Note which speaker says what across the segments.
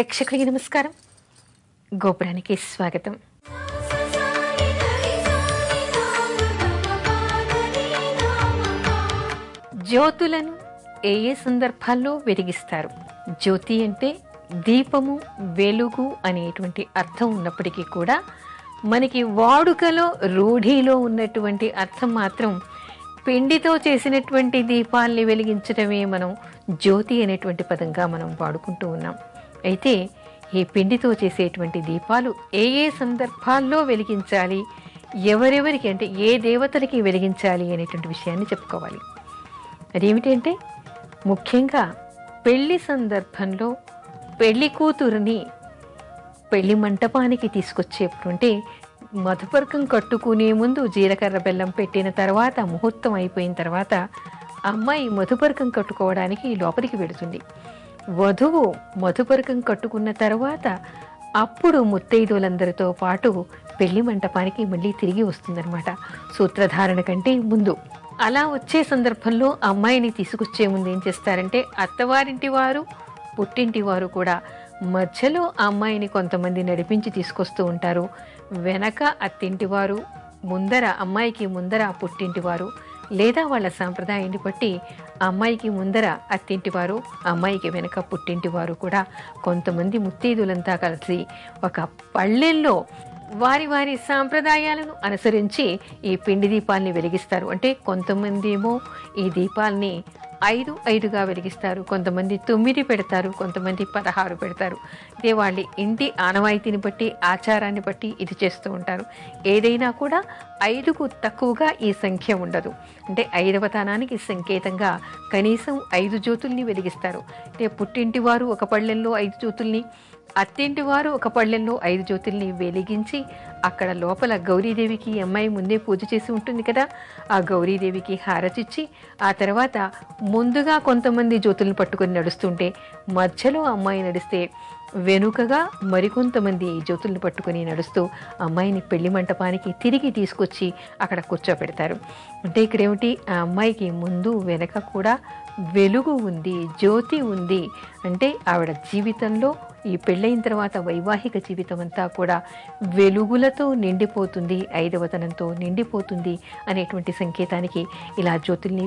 Speaker 1: ప్రేక్షకులకి నమస్కారం. గోపురానికి స్వాగతం. జ్యోతులను ఏ ఏ సందర్భాల్లో వెలిగిస్తారు? జ్యోతి అంటే దీపము, వెలుగు అనేటువంటి అర్థం ఉన్నప్పటికీ కూడా మనకి వాడుకలో రూఢిలో ఉన్నటువంటి అర్థం మాత్రం పిండితో చేసినటువంటి దీపాల్ని వెలిగించడమే మనం జ్యోతి అనేటువంటి పదంగా మనం వాడుకుంటూ ఉన్నాం. అయితే ఈ పిండితో చేసేటువంటి దీపాలు ఏ ఏ సందర్భాల్లో వెలిగించాలి, ఎవరెవరికి అంటే ఏ దేవతలకి వెలిగించాలి అనేటువంటి విషయాన్ని చెప్పుకోవాలి. అదేమిటంటే ముఖ్యంగా పెళ్లి సందర్భంలో పెళ్లి కూతురుని పెళ్లి మంటపానికి తీసుకొచ్చేప్పుడు అంటే మధుపర్కం కట్టుకునే ముందు జీలకర్ర బెల్లం పెట్టిన తర్వాత ముహూర్తం అయిపోయిన తర్వాత అమ్మాయి మధుపర్కం కట్టుకోవడానికి లోపలికి వెళుతుంది. వధువు మధుపర్కం కట్టుకున్న తర్వాత అప్పుడు ముత్తైదువులందరితో పాటు పెళ్లి మంటపానికి మళ్ళీ తిరిగి వస్తుందన్నమాట, సూత్రధారణ కంటే ముందు. అలా వచ్చే సందర్భంలో అమ్మాయిని తీసుకొచ్చే ముందు ఏం చేస్తారంటే అత్తవారింటి వారు, పుట్టింటి వారు కూడా మధ్యలో అమ్మాయిని కొంతమంది నడిపించి తీసుకొస్తూ ఉంటారు. వెనక అత్తింటి వారు, ముందర అమ్మాయికి ముందర పుట్టింటి వారు, లేదా వాళ్ళ సాంప్రదాయాన్ని బట్టి అమ్మాయికి ముందర అత్తింటి వారు, అమ్మాయికి వెనక పుట్టింటి వారు కూడా కొంతమంది ముత్తైదులంతా కలిసి ఒక పళ్ళెల్లో వారి వారి సాంప్రదాయాలను అనుసరించి ఈ పిండి దీపాల్ని వెలిగిస్తారు. అంటే కొంతమంది ఏమో ఈ దీపాల్ని 5 వెలిగిస్తారు, కొంతమంది 9 పెడతారు, కొంతమంది 16 పెడతారు. ఇదే వాళ్ళ ఇంటి ఆనవాయితీని బట్టి, ఆచారాన్ని బట్టి ఇది చేస్తూ ఉంటారు. ఏదైనా కూడా 5కు తక్కువగా ఈ సంఖ్య ఉండదు. అంటే 5వ తనానికి సంకేతంగా కనీసం 5 జ్యోతుల్ని వెలిగిస్తారు. అంటే పుట్టింటి వారు ఒక పళ్ళెంలో 5 జ్యోతుల్ని, అత్తింటి వారు ఒక పళ్ళెంలో 5 జ్యోతుల్ని వెలిగించి అక్కడ లోపల గౌరీదేవికి అమ్మాయి ముందే పూజ చేసి ఉంటుంది కదా, ఆ గౌరీదేవికి హారతిచ్చి ఆ తర్వాత ముందుగా కొంతమంది జ్యోతులను పట్టుకొని నడుస్తుంటే మధ్యలో అమ్మాయి నడిస్తే వెనుకగా మరికొంతమంది జ్యోతులను పట్టుకొని నడుస్తూ అమ్మాయిని పెళ్లి మంటపానికి తిరిగి తీసుకొచ్చి అక్కడ కూర్చోపెడతారు. అంటే ఇక్కడేమిటి, ఆ అమ్మాయికి ముందు వెనక కూడా వెలుగు ఉంది, జ్యోతి ఉంది. అంటే ఆవిడ జీవితంలో ఈ పెళ్ళైన తర్వాత వైవాహిక జీవితం అంతా కూడా వెలుగులతో నిండిపోతుంది, 5వతనంతో నిండిపోతుంది అనేటువంటి సంకేతానికి ఇలా జ్యోతుల్ని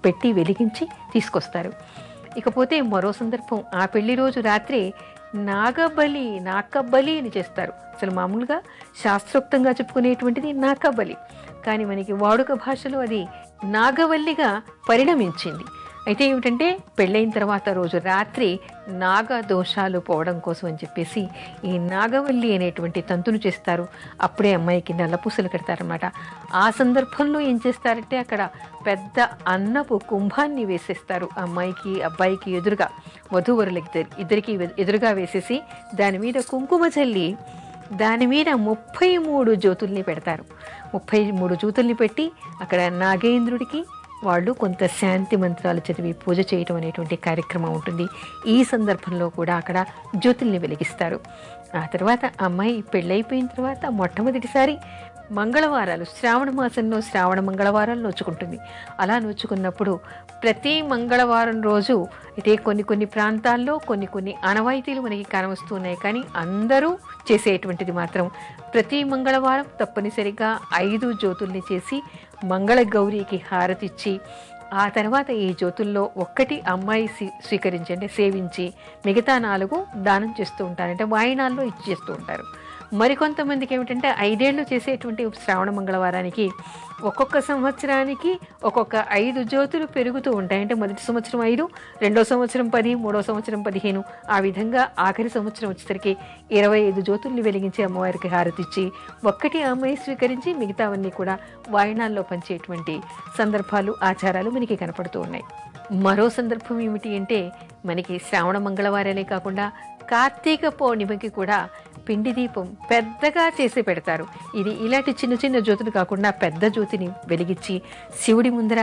Speaker 1: పెట్టి వెలిగించి తీసుకొస్తారు. ఇకపోతే మరో సందర్భం, ఆ పెళ్లి రోజు రాత్రే నాకబలి అని చేస్తారు. అసలు మామూలుగా శాస్త్రోక్తంగా చెప్పుకునేటువంటిది నాకబలి, కానీ మనకి వాడుక భాషలో అది నాగవల్లిగా పరిణమించింది. అయితే ఏమిటంటే పెళ్ళైన తర్వాత రోజు రాత్రి నాగ దోషాలు పోవడం కోసం అని చెప్పేసి ఈ నాగవల్లి అనేటువంటి తంతును చేస్తారు. అప్పుడే అమ్మాయికి నల్లపూసలు కడతారనమాట. ఆ సందర్భంలో ఏం చేస్తారంటే అక్కడ పెద్ద అన్నపు కుంభాన్ని వేసేస్తారు అమ్మాయికి అబ్బాయికి ఎదురుగా, వధూవరులకి ఇద్దరికి ఎదురుగా వేసేసి దాని మీద కుంకుమ చల్లి దాని మీద 33 జ్యోతుల్ని పెడతారు. 33 జ్యోతుల్ని పెట్టి అక్కడ నాగేంద్రుడికి వాళ్ళు కొంత శాంతి మంత్రాలు చదివి పూజ చేయటం అనేటువంటి కార్యక్రమం ఉంటుంది. ఈ సందర్భంలో కూడా అక్కడ జ్యోతుల్ని వెలిగిస్తారు. ఆ తర్వాత అమ్మాయి పెళ్ళైపోయిన తర్వాత మొట్టమొదటిసారి మంగళవారాలు, శ్రావణ మాసంలో శ్రావణ మంగళవారాలు నోచుకుంటుంది. అలా నోచుకున్నప్పుడు ప్రతి మంగళవారం రోజు అయితే కొన్ని ప్రాంతాల్లో కొన్ని ఆనవాయితీలు మనకి కానవస్తున్నాయి, కానీ అందరూ చేసేటువంటిది మాత్రం ప్రతి మంగళవారం తప్పనిసరిగా 5 జ్యోతుల్ని చేసి మంగళ గౌరీకి హారతిచ్చి ఆ తర్వాత ఈ జ్యోతుల్లో 1 అమ్మాయి స్వీకరించి అంటే సేవించి మిగతా 4 దానం చేస్తూ ఉంటారు, అంటే వాయినాల్లో ఇచ్చేస్తూ ఉంటారు. మరికొంతమందికి ఏమిటంటే 5 ఏళ్ళు చేసేటువంటి శ్రావణ మంగళవారానికి ఒక్కొక్క సంవత్సరానికి ఒక్కొక్క 5 జ్యోతులు పెరుగుతూ ఉంటాయి. అంటే మొదటి సంవత్సరం 5, రెండో సంవత్సరం 10, మూడో సంవత్సరం 15, ఆ విధంగా ఆఖరి సంవత్సరం వచ్చేసరికి 25 జ్యోతుల్ని వెలిగించి అమ్మవారికి హారతిచ్చి 1 అమ్మాయి స్వీకరించి మిగతావన్నీ కూడా వాయినాల్లో పంచేటువంటి సందర్భాలు, ఆచారాలు మనకి కనపడుతూ ఉన్నాయి. మరో సందర్భం ఏమిటి అంటే మనకి శ్రావణ మంగళవారాలే కాకుండా కార్తీక పౌర్ణిమకి కూడా పిండి దీపం పెద్దగా చేసి పెడతారు. ఇది ఇలాంటి చిన్న జ్యోతులు కాకుండా పెద్ద జ్యోతిని వెలిగించి శివుడి ముందర,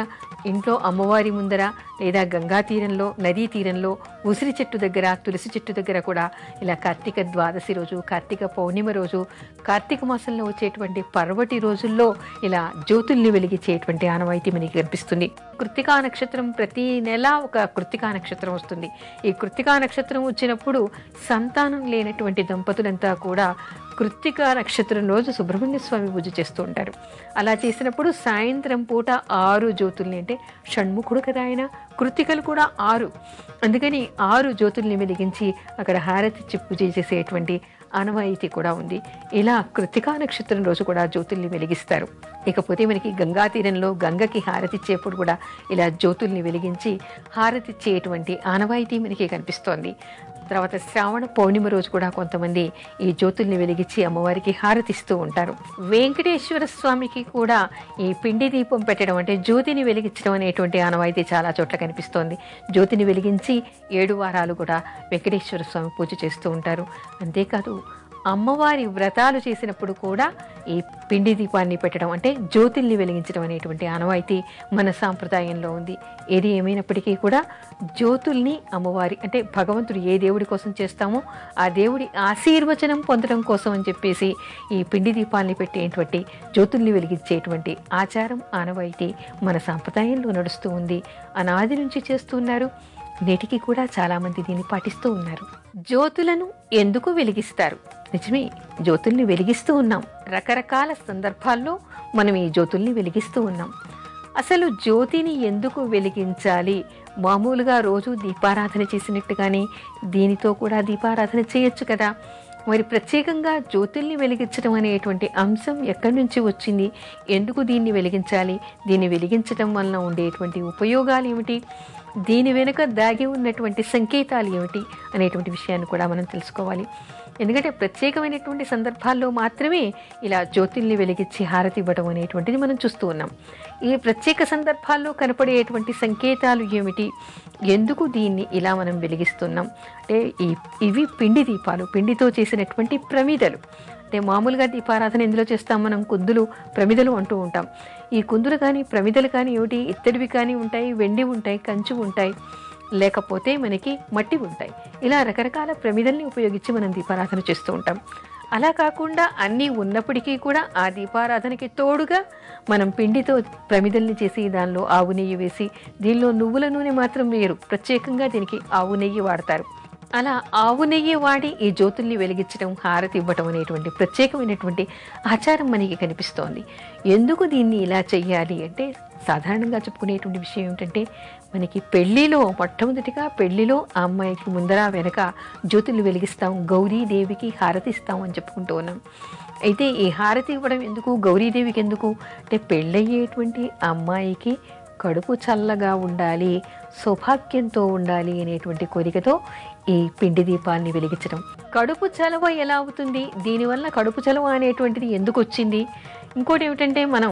Speaker 1: ఇంట్లో అమ్మవారి ముందర, లేదా గంగా తీరంలో, నదీ తీరంలో ఉసిరి చెట్టు దగ్గర, తులసి చెట్టు దగ్గర కూడా ఇలా కార్తీక ద్వాదశి రోజు, కార్తీక పౌర్ణిమ రోజు, కార్తీక మాసంలో వచ్చేటువంటి పర్వటి రోజుల్లో ఇలా జ్యోతుల్ని వెలిగించేటువంటి ఆనవాయితీ మనకి కనిపిస్తుంది. కృత్తికా నక్షత్రం ప్రతి నెల ఒక కృత్తికా నక్షత్రం వస్తుంది. ఈ కృత్తికా నక్షత్రం వచ్చినప్పుడు సంతానం లేనటువంటి దంపతులంతా కూడా కృత్తికా నక్షత్రం రోజు సుబ్రహ్మణ్య స్వామి పూజ చేస్తూ ఉంటారు. అలా చేసినప్పుడు సాయంత్రం పూట 6 జ్యోతుల్ని, అంటే షణ్ముఖుడు కదా ఆయన, కృత్తికలు కూడా 6, అందుకని 6 జ్యోతుల్ని వెలిగించి అక్కడ హారతిచ్చి పూజ చేసేటువంటి ఆనవాయితీ కూడా ఉంది. ఇలా కృత్తికా నక్షత్రం రోజు కూడా జ్యోతుల్ని వెలిగిస్తారు. ఇకపోతే మనకి గంగా తీరంలో గంగకి హారతిచ్చేప్పుడు కూడా ఇలా జ్యోతుల్ని వెలిగించి హారతిచ్చేటువంటి ఆనవాయితీ మనకి కనిపిస్తోంది. తర్వాత శ్రావణ పౌర్ణిమ రోజు కూడా కొంతమంది ఈ జ్యోతుల్ని వెలిగించి అమ్మవారికి హారతిస్తూ ఉంటారు. వెంకటేశ్వర స్వామికి కూడా ఈ పిండి దీపం పెట్టడం, అంటే జ్యోతిని వెలిగించడం అనేటువంటి ఆనవాయితీ చాలా చోట్ల కనిపిస్తోంది. జ్యోతిని వెలిగించి 7 వారాలు కూడా వెంకటేశ్వర స్వామి పూజ చేస్తూ ఉంటారు. అంతేకాదు అమ్మవారి వ్రతాలు చేసినప్పుడు కూడా ఈ పిండి దీపాన్ని పెట్టడం, అంటే జ్యోతుల్ని వెలిగించడం అనేటువంటి ఆనవాయితీ మన సాంప్రదాయంలో ఉంది. ఏది ఏమైనప్పటికీ కూడా జ్యోతుల్ని అమ్మవారి, అంటే భగవంతుడు ఏ దేవుడి కోసం చేస్తామో ఆ దేవుడి ఆశీర్వచనం పొందడం కోసం అని చెప్పేసి ఈ పిండి దీపాన్ని పెట్టేటువంటి జ్యోతుల్ని వెలిగించేటువంటి ఆచారం, ఆనవాయితీ మన సాంప్రదాయంలో నడుస్తూ ఉంది. అనాది నుంచి చేస్తున్నారు. నేటికి కూడా చాలామంది దీన్ని పాటిస్తూ ఉన్నారు. జ్యోతులను ఎందుకు వెలిగిస్తారు? నిజమే, జ్యోతుల్ని వెలిగిస్తూ ఉన్నాం. రకరకాల సందర్భాల్లో మనం ఈ జ్యోతుల్ని వెలిగిస్తూ ఉన్నాం. అసలు జ్యోతిని ఎందుకు వెలిగించాలి? మామూలుగా రోజు దీపారాధన చేసినట్టుగానే దీనితో కూడా దీపారాధన చేయొచ్చు కదా. మరి ప్రత్యేకంగా జ్యోతుల్ని వెలిగించడం అనేటువంటి అంశం ఎక్కడి నుంచి వచ్చింది? ఎందుకు దీన్ని వెలిగించాలి? దీన్ని వెలిగించడం వలన ఉండేటువంటి ఉపయోగాలు ఏమిటి? దీని వెనుక దాగి ఉన్నటువంటి సంకేతాలు ఏమిటి అనేటువంటి విషయాన్ని కూడా మనం తెలుసుకోవాలి. ఎందుకంటే ప్రత్యేకమైనటువంటి సందర్భాల్లో మాత్రమే ఇలా జ్యోతుల్ని వెలిగించి హారతి ఇవ్వడం అనేటువంటిది మనం చూస్తూ ఉన్నాం. ఈ ప్రత్యేక సందర్భాల్లో కనపడేటువంటి సంకేతాలు ఏమిటి? ఎందుకు దీన్ని ఇలా మనం వెలిగిస్తున్నాం? అంటే ఇవి పిండి దీపాలు, పిండితో చేసినటువంటి ప్రమిదలు. అంటే మామూలుగా దీపారాధన ఎందులో చేస్తాం మనం? కుందులు, ప్రమిదలు అంటూ ఉంటాం. ఈ కుందులు కానీ ప్రమిదలు కానీ ఏమిటి? ఇత్తడివి కానీ ఉంటాయి, వెండి ఉంటాయి, కంచు ఉంటాయి, లేకపోతే మనకి మట్టి ఉంటాయి. ఇలా రకరకాల ప్రమిదల్ని ఉపయోగించి మనం దీపారాధన చేస్తూ ఉంటాం. అలా కాకుండా అన్నీ ఉన్నప్పటికీ కూడా ఆ దీపారాధనకి తోడుగా మనం పిండితో ప్రమిదల్ని చేసి దానిలో ఆవు నెయ్యి వేసి, దీనిలో నువ్వుల నూనె మాత్రం వేయరు, ప్రత్యేకంగా దీనికి ఆవు నెయ్యి వాడతారు. అలా ఆవు నెయ్యి వాడి ఈ జ్యోతుల్ని వెలిగించడం, హారతి ఇవ్వటం అనేటువంటి ప్రత్యేకమైనటువంటి ఆచారం మనకి కనిపిస్తోంది. ఎందుకు దీన్ని ఇలా చెయ్యాలి అంటే, సాధారణంగా చెప్పుకునేటువంటి విషయం ఏమిటంటే, మనకి పెళ్లిలో మొట్టమొదటిగా పెళ్లిలో ఆ అమ్మాయికి ముందర వెనక జ్యోతులు వెలిగిస్తాం, గౌరీదేవికి హారతి ఇస్తాం అని చెప్పుకుంటూ ఉన్నాం. అయితే ఈ హారతి ఇవ్వడం ఎందుకు, గౌరీదేవికి ఎందుకు అంటే, పెళ్ళయ్యేటువంటి అమ్మాయికి కడుపు చల్లగా ఉండాలి, సౌభాగ్యంతో ఉండాలి అనేటువంటి కోరికతో ఈ పిండి దీపాన్ని వెలిగించడం. కడుపు చలవ ఎలా అవుతుంది? దీనివల్ల కడుపు చలవ అనేటువంటిది ఎందుకు వచ్చింది? ఇంకోటి ఏమిటంటే, మనం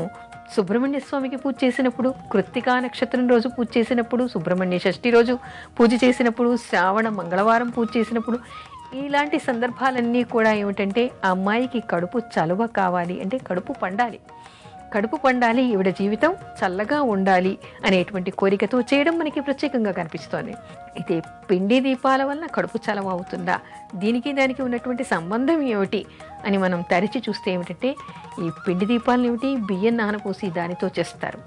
Speaker 1: సుబ్రహ్మణ్య స్వామికి పూజ చేసినప్పుడు, కృత్తికా నక్షత్రం రోజు పూజ చేసినప్పుడు, సుబ్రహ్మణ్య షష్ఠి రోజు పూజ చేసినప్పుడు, శ్రావణ మంగళవారం పూజ చేసినప్పుడు, ఇలాంటి సందర్భాలన్నీ కూడా ఏమిటంటే, ఆ అమ్మాయికి కడుపు చలువ కావాలి, అంటే కడుపు పండాలి, కడుపు పండాలి, ఈవిడ జీవితం చల్లగా ఉండాలి అనేటువంటి కోరికతో చేయడం మనకి ప్రత్యేకంగా కనిపిస్తోంది. అయితే పిండి దీపాల వల్ల కడుపు చలవ అవుతుందా? దీనికి దానికి ఉన్నటువంటి సంబంధం ఏమిటి అని మనం తరిచి చూస్తే ఏమిటంటే, ఈ పిండి దీపాలను ఏమిటి, బియ్యం నానపోసి దానితో చేస్తారు.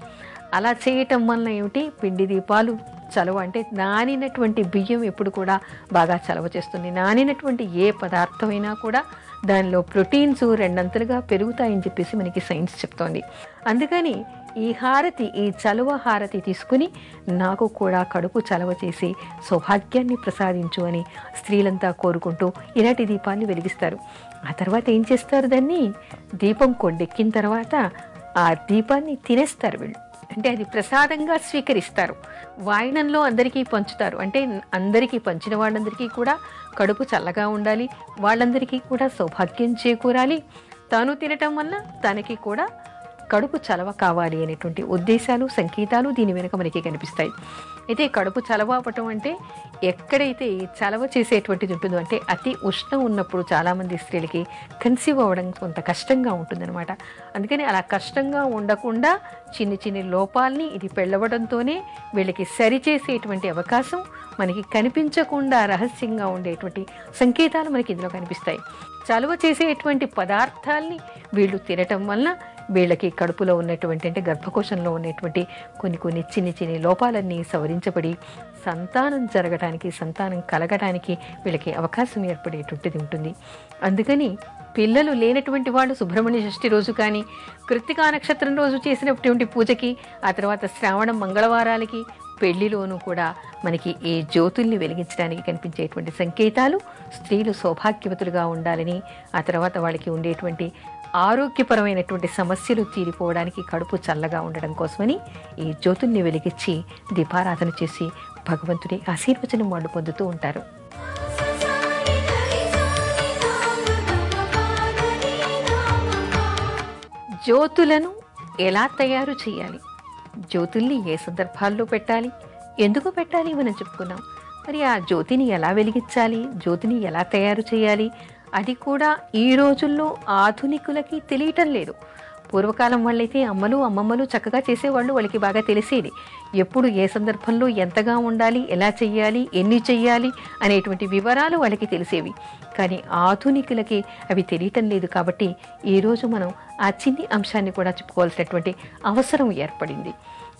Speaker 1: అలా చేయటం వల్ల ఏమిటి, పిండి దీపాలు చలవ, అంటే నానినటువంటి బియ్యం ఎప్పుడు కూడా బాగా చలవ చేస్తుంది. నానినటువంటి ఏ పదార్థమైనా కూడా దానిలో ప్రోటీన్స్ 2 అంతలుగా పెరుగుతాయని చెప్పేసి మనకి సైన్స్ చెప్తోంది. అందుకని ఈ హారతి, ఈ చలువ హారతి తీసుకుని నాకు కూడా కడుపు చలవ చేసి సౌభాగ్యాన్ని ప్రసాదించు అని స్త్రీలంతా కోరుకుంటూ ఇలాంటి దీపాన్ని వెలిగిస్తారు. ఆ తర్వాత ఏం చేస్తారు? దాన్ని దీపం కొండెక్కిన తర్వాత ఆ దీపాన్ని తినేస్తారు వీళ్ళు. అంటే అది ప్రసాదంగా స్వీకరిస్తారు. వాయినంలో అందరికీ పంచుతారు. అంటే అందరికీ పంచిన వాళ్ళందరికీ కూడా కడుపు చల్లగా ఉండాలి, వాళ్ళందరికీ కూడా సౌభాగ్యం చేకూరాలి, తాను తినటం వల్ల తనకి కూడా కడుపు చలవ కావాలి అనేటువంటి ఉద్దేశాలు, సంకేతాలు దీని వెనుక మనకి కనిపిస్తాయి. అయితే కడుపు చలవ అవ్వటం అంటే ఎక్కడైతే చలవ చేసేటువంటిది ఉంటుందో, అంటే అతి ఉష్ణం ఉన్నప్పుడు చాలామంది స్త్రీలకి కన్సీవ్ అవ్వడం కొంత కష్టంగా ఉంటుందన్నమాట. అందుకని అలా కష్టంగా ఉండకుండా చిన్ని చిన్ని లోపాలని ఇది పెళ్ళవడంతోనే వీళ్ళకి సరిచేసేటువంటి అవకాశం మనకి కనిపించకుండా రహస్యంగా ఉండేటువంటి సంకేతాలు మనకి ఇందులో కనిపిస్తాయి. చలువ చేసేటువంటి పదార్థాల్ని వీళ్ళు తినటం వలన వీళ్ళకి కడుపులో ఉన్నటువంటి, అంటే గర్భకోశంలో ఉన్నటువంటి కొన్ని చిన్ని చిన్ని లోపాలన్నీ సవరించబడి సంతానం జరగడానికి, సంతానం కలగడానికి వీళ్ళకి అవకాశం ఏర్పడేటువంటిది ఉంటుంది. అందుకని పిల్లలు లేనటువంటి వాళ్ళు సుబ్రహ్మణ్య షష్ఠి రోజు కానీ, కృత్తికా నక్షత్రం రోజు చేసినటువంటి పూజకి, ఆ తర్వాత శ్రావణ మంగళవారాలకి, పెళ్లిలోనూ కూడా మనకి ఈ జ్యోతుల్ని వెలిగించడానికి కనిపించేటువంటి సంకేతాలు స్త్రీలు సౌభాగ్యవతులుగా ఉండాలని, ఆ తర్వాత వాళ్ళకి ఉండేటువంటి ఆరోగ్యపరమైనటువంటి సమస్యలు తీరిపోవడానికి, కడుపు చల్లగా ఉండడం కోసమని ఈ జ్యోతుల్ని వెలిగించి దీపారాధన చేసి భగవంతుడి ఆశీర్వచనం వాళ్ళు పొందుతూ ఉంటారు. జ్యోతులను ఎలా తయారు చేయాలి, జ్యోతుల్ని ఏ సందర్భాల్లో పెట్టాలి, ఎందుకు పెట్టాలి మనం చెప్పుకున్నాం. మరి ఆ జ్యోతిని ఎలా వెలిగించాలి, జ్యోతిని ఎలా తయారు చేయాలి, అది కూడా ఈ రోజుల్లో ఆధునికులకి తెలియటం లేదు. పూర్వకాలం వాళ్ళైతే అమ్మమ్మలు చక్కగా చేసేవాళ్ళు, వాళ్ళకి బాగా తెలిసేది ఎప్పుడు ఏ సందర్భంలో ఎంతగా ఉండాలి, ఎలా చెయ్యాలి, ఎన్ని చెయ్యాలి అనేటువంటి వివరాలు వాళ్ళకి తెలిసేవి. కానీ ఆధునికులకి అవి తెలియటం లేదు. కాబట్టి ఈరోజు మనం ఆ చిన్ని అంశాన్ని కూడా చెప్పుకోవాల్సినటువంటి అవసరం ఏర్పడింది.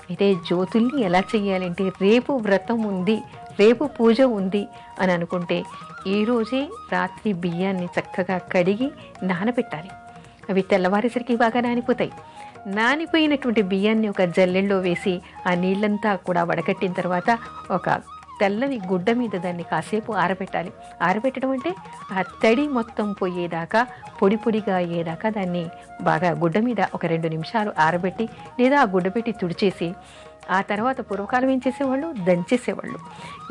Speaker 1: అయితే జ్యోతుల్ని ఎలా చెయ్యాలంటే, రేపు వ్రతం ఉంది, రేపు పూజ ఉంది అని అనుకుంటే ఈరోజే రాత్రి బియ్యాన్ని చక్కగా కడిగి నానబెట్టాలి. అవి తెల్లవారేసరికి బాగా నానిపోతాయి. నానిపోయినటువంటి బియ్యాన్ని ఒక జల్లెల్లో వేసి ఆ నీళ్ళంతా కూడా వడకట్టిన తర్వాత ఒక తెల్లని గుడ్డ మీద దాన్ని కాసేపు ఆరబెట్టాలి. ఆరబెట్టడం అంటే ఆ తడి మొత్తం పోయేదాకా, పొడి పొడిగా అయ్యేదాకా దాన్ని బాగా గుడ్డ మీద ఒక 2 నిమిషాలు ఆరబెట్టి, లేదా ఆ గుడ్డ పెట్టి తుడిచేసి, ఆ తర్వాత పూర్వకాలం ఏం చేసేవాళ్ళు, దంచేసేవాళ్ళు.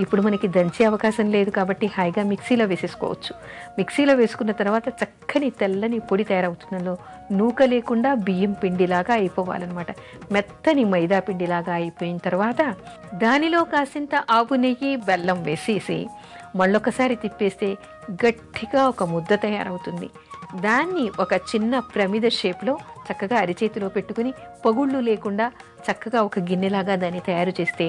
Speaker 1: ఇప్పుడు మనకి దంచే అవకాశం లేదు కాబట్టి హాయిగా మిక్సీలో వేసేసుకోవచ్చు. మిక్సీలో వేసుకున్న తర్వాత చక్కని తెల్లని పొడి తయారవుతుందో, నూక లేకుండా బియ్యం పిండిలాగా అయిపోవాలన్నమాట. మెత్తని మైదా పిండిలాగా అయిపోయిన తర్వాత దానిలో కాసింత ఆవు నెయ్యి, బెల్లం వేసేసి మళ్ళొకసారి తిప్పేస్తే గట్టిగా ఒక ముద్ద తయారవుతుంది. దాన్ని ఒక చిన్న ప్రమిద షేప్లో చక్కగా అరిచేతిలో పెట్టుకుని, పగుళ్ళు లేకుండా చక్కగా ఒక గిన్నెలాగా దాన్ని తయారు చేస్తే,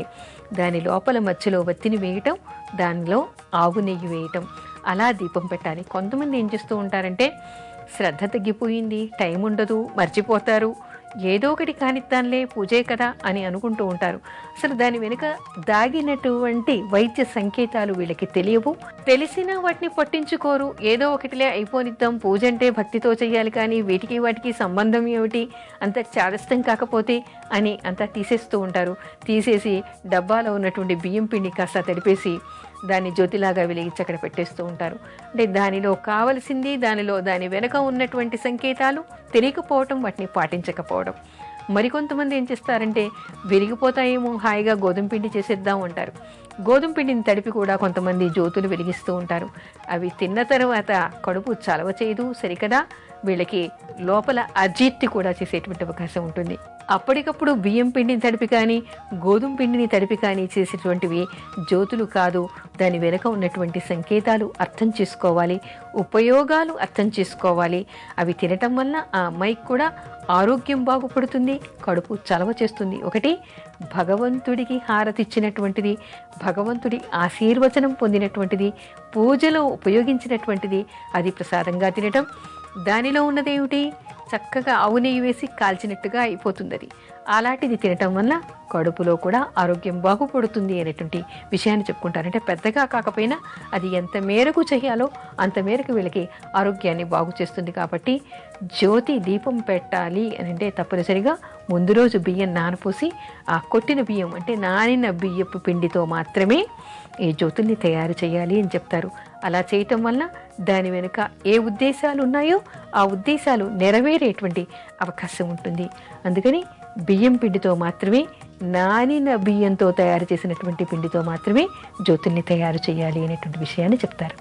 Speaker 1: దాని లోపల మధ్యలో వత్తిని వేయటం, దానిలో ఆవు నెయ్యి వేయటం, అలా దీపం పెట్టాలి. కొంతమంది ఏం చేస్తూ ఉంటారంటే, శ్రద్ధ తగ్గిపోయింది, టైం ఉండదు, మర్చిపోతారు, ఏదో ఒకటి కానిద్దాంలే, పూజే కదా అని అనుకుంటూ ఉంటారు. అసలు దాని వెనుక దాగినటువంటి వైద్య సంకేతాలు వీళ్ళకి తెలియవు. తెలిసినా వాటిని పట్టించుకోరు. ఏదో ఒకటిలే అయిపోనిద్దాం, పూజ అంటే భక్తితో చేయాలి, కానీ వీటికి వాటికి సంబంధం ఏమిటి, అంత చాదస్తం కాకపోతే అని అంతా తీసేస్తూ ఉంటారు. తీసేసి డబ్బాలో ఉన్నటువంటి బియ్యం పిండి కాస్త తడిపేసి దాన్ని జ్యోతిలాగా వెలిగించి అక్కడ పెట్టేస్తూ ఉంటారు. అంటే దానిలో కావలసింది, దాని వెనుక ఉన్నటువంటి సంకేతాలు తెలియకపోవటం, వాటిని పాటించకపోవడం. మరికొంతమంది ఏం చేస్తారంటే, విరిగిపోతాయేమో, హాయిగా గోధుమ పిండి చేసేద్దాం అంటారు. గోధుమ పిండిని తడిపి కూడా కొంతమంది జ్యోతులు వెలిగిస్తూ ఉంటారు. అవి తిన్న తర్వాత కడుపు చలవ చేయదు సరికదా, వీళ్ళకి లోపల అజీర్తి కూడా చేసేటువంటి అవకాశం ఉంటుంది. అప్పటికప్పుడు బియ్యం పిండిని తడిపి కానీ, గోధుమ పిండిని తడిపి కానీ చేసేటువంటివి జ్యోతులు కాదు. దాని వెనుక ఉన్నటువంటి సంకేతాలు అర్థం చేసుకోవాలి, ఉపయోగాలు అర్థం చేసుకోవాలి. అవి తినటం వల్ల ఆ అమ్మాయికి కూడా ఆరోగ్యం బాగుపడుతుంది, కడుపు చలవ చేస్తుంది. ఒకటి భగవంతుడికి హారతిచ్చినటువంటిది, భగవంతుడి ఆశీర్వచనం పొందినటువంటిది, పూజలో ఉపయోగించినటువంటిది, అది ప్రసాదంగా తినటం. దానిలో ఉన్నదేమిటి, చక్కగా ఆవు నెయ్యి వేసి కాల్చినట్టుగా అయిపోతుంది. అది అలాంటిది తినటం వల్ల కడుపులో కూడా ఆరోగ్యం బాగుపడుతుంది అనేటువంటి విషయాన్ని చెప్పుకుంటారు. అంటే పెద్దగా కాకపోయినా అది ఎంత మేరకు చేయాలో అంత మేరకు వీళ్ళకి ఆరోగ్యాన్ని బాగు చేస్తుంది. కాబట్టి జ్యోతి దీపం పెట్టాలి అని అంటే తప్పనిసరిగా ముందు రోజు బియ్యం నానపోసి, ఆ కొట్టిన బియ్యం అంటే నానిన బియ్యపు పిండితో మాత్రమే ఈ జ్యోతుల్ని తయారు చేయాలి అని చెప్తారు. అలా చేయటం వల్ల దాని వెనుక ఏ ఉద్దేశాలు ఉన్నాయో ఆ ఉద్దేశాలు నెరవేరేటువంటి అవకాశం ఉంటుంది. అందుకని బియ్యం పిండితో మాత్రమే, నానిన బియ్యంతో తయారు చేసినటువంటి పిండితో మాత్రమే జ్యోతుల్ని తయారు చేయాలి అనేటువంటి విషయాన్ని చెప్తారు.